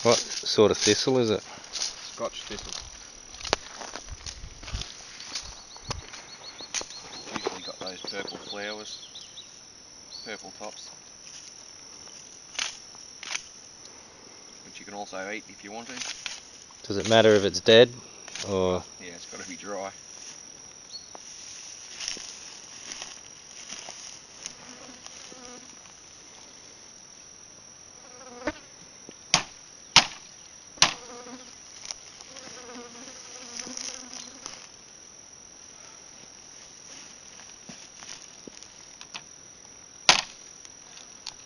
What sort of thistle is it? Scotch thistle. Usually got those purple flowers, purple tops, which you can also eat if you want to. Does it matter if it's dead or? Yeah, it's got to be dry.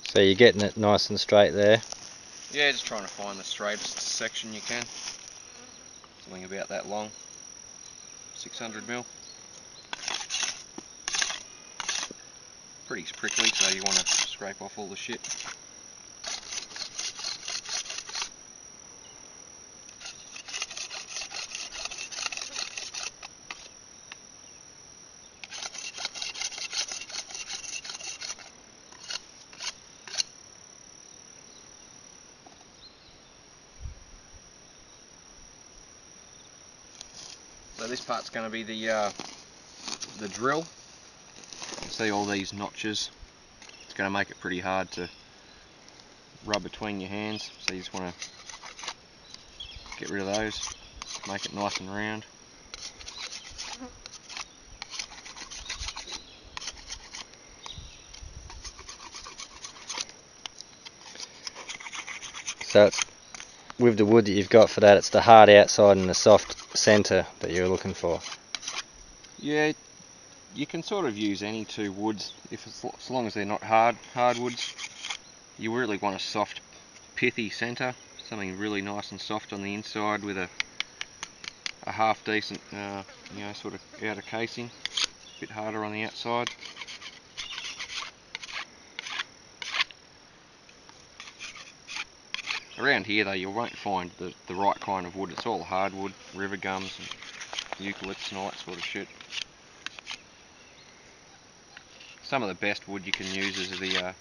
So you're getting it nice and straight there? Yeah, just trying to find the straightest section you can. Something about that long. 600mm. Pretty prickly, so you want to scrape off all the shit. So this part's going to be the drill. You can see all these notches. It's going to make it pretty hard to rub between your hands, so you just want to get rid of those, make it nice and round. So it's, with the wood that you've got for that, it's the hard outside and the soft centre that you're looking for. Yeah, you can sort of use any two woods, as long as they're not hardwoods. You really want a soft, pithy centre, something really nice and soft on the inside with a half decent, sort of outer casing, a bit harder on the outside. Around here though, you won't find the right kind of wood. It's all hardwood, river gums, and eucalypts and all that sort of shit. Some of the best wood you can use is the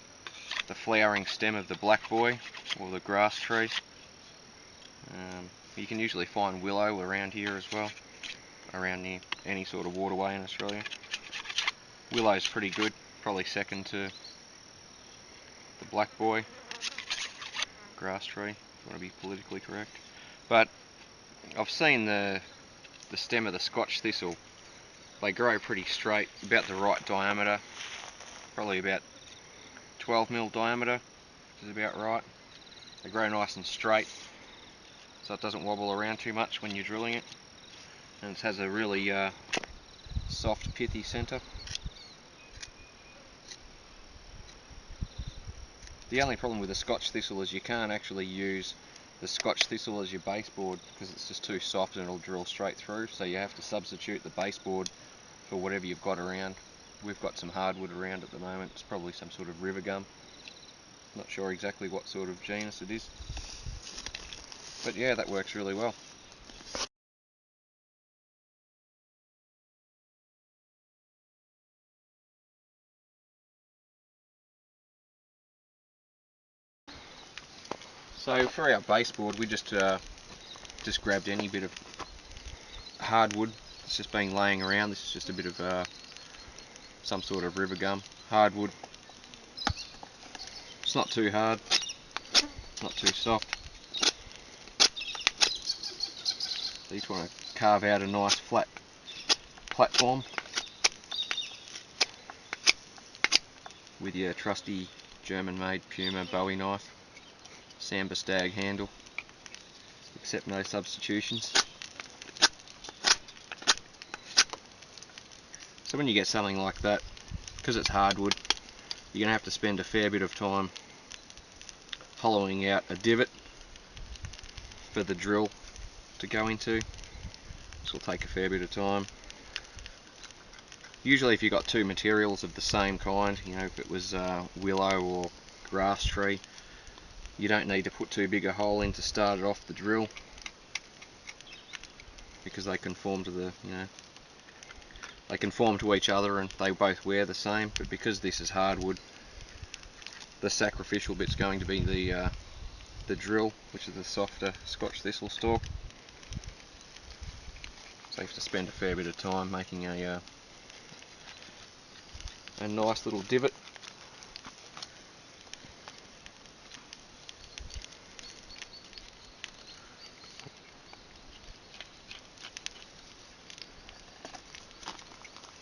flowering stem of the black boy or the grass tree. You can usually find willow around here as well, around near any sort of waterway in Australia. Willow's pretty good, probably second to the black boy. Grass tree, if you want to be politically correct. But I've seen the stem of the Scotch thistle. They grow pretty straight, about the right diameter, probably about 12mm diameter, which is about right. They grow nice and straight, so it doesn't wobble around too much when you're drilling it, and it has a really soft, pithy centre. The only problem with the Scotch thistle is you can't actually use the Scotch thistle as your baseboard because it's just too soft and it'll drill straight through, so you have to substitute the baseboard for whatever you've got around. We've got some hardwood around at the moment. It's probably some sort of river gum. Not sure exactly what sort of genus it is, but yeah, that works really well. So for our baseboard, we just grabbed any bit of hardwood that's just been laying around. This is just a bit of some sort of river gum hardwood. It's not too hard, not too soft. So you just want to carve out a nice flat platform with your trusty German-made Puma Bowie knife, Samba Stag handle, accept no substitutions. So when you get something like that, because it's hardwood, you're going to have to spend a fair bit of time hollowing out a divot for the drill to go into. This will take a fair bit of time. Usually if you've got two materials of the same kind, if it was willow or grass tree, you don't need to put too big a hole in to start it off the drill, because they conform to they conform to each other and they both wear the same. But because this is hardwood, the sacrificial bit's going to be the drill, which is the softer Scotch thistle stalk. So you have to spend a fair bit of time making a nice little divot.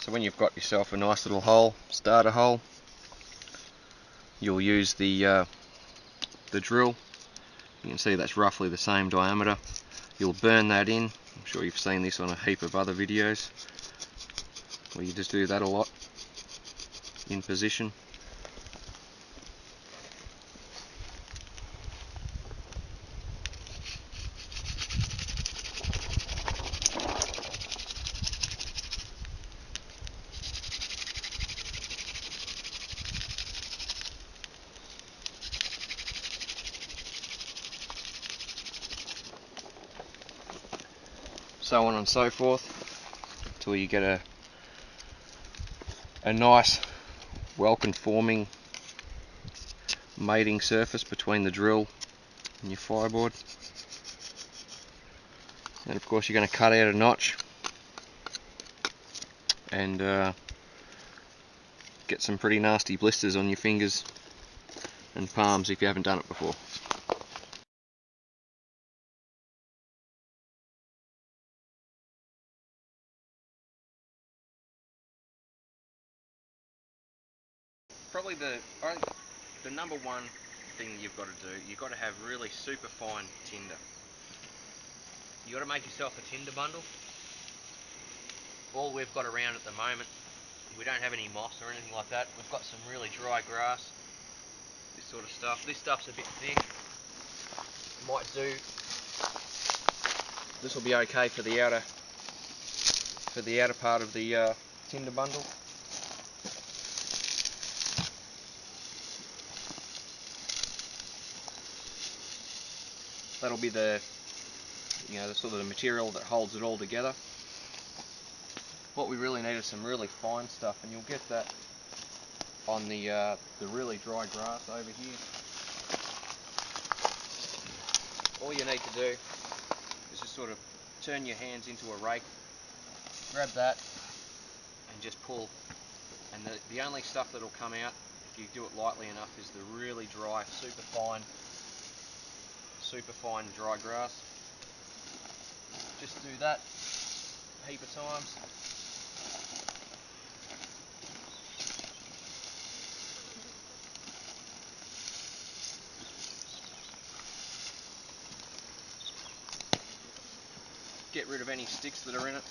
So when you've got yourself a nice little hole, starter hole, you'll use the drill. You can see that's roughly the same diameter. You'll burn that in. I'm sure you've seen this on a heap of other videos where you just do that a lot in position. So on and so forth until you get a nice, well conforming mating surface between the drill and your fireboard. And of course you're going to cut out a notch and get some pretty nasty blisters on your fingers and palms if you haven't done it before. Probably the number one thing you've got to do, you've got to have really super fine tinder. You've got to make yourself a tinder bundle. All we've got around at the moment, we don't have any moss or anything like that. We've got some really dry grass, this sort of stuff. This stuff's a bit thick. It might do. This will be okay for the outer part of the tinder bundle. That'll be the sort of the material that holds it all together. What we really need is some really fine stuff, and you'll get that on the really dry grass over here. All you need to do is just sort of turn your hands into a rake, grab that, and just pull. And the only stuff that'll come out, if you do it lightly enough, is the really dry, super fine dry grass. Just do that a heap of times. Get rid of any sticks that are in it.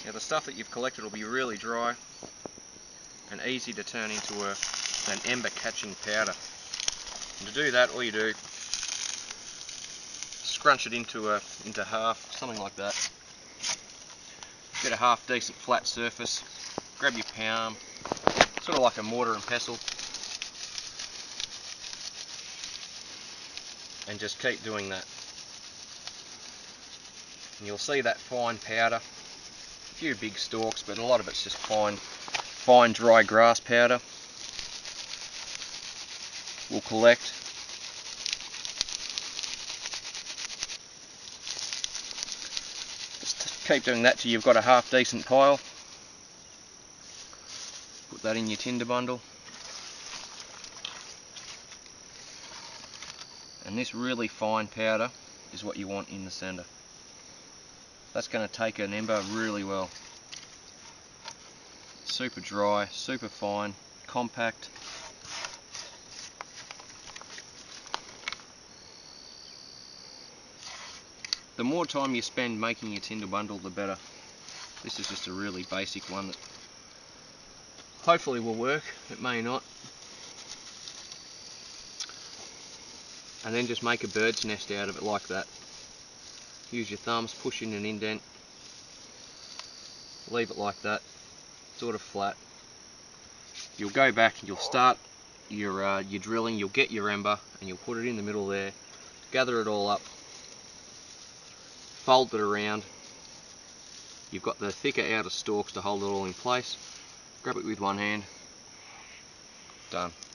Now the stuff that you've collected will be really dry and easy to turn into an ember catching powder. And to do that, all you do, scrunch it into half, something like that. Get a half decent flat surface, grab your palm, sort of like a mortar and pestle, and just keep doing that. And you'll see that fine powder, a few big stalks, but a lot of it's just fine dry grass powder will collect. Just keep doing that till you've got a half decent pile. Put that in your tinder bundle. And this really fine powder is what you want in the centre. That's going to take an ember really well. Super dry, super fine, compact. The more time you spend making your tinder bundle, the better. This is just a really basic one that hopefully will work. It may not. And then just make a bird's nest out of it like that. Use your thumbs, push in an indent, leave it like that, sort of flat. You'll go back and you'll start your drilling, you'll get your ember and you'll put it in the middle there, gather it all up, fold it around. You've got the thicker outer stalks to hold it all in place. Grab it with one hand, Done.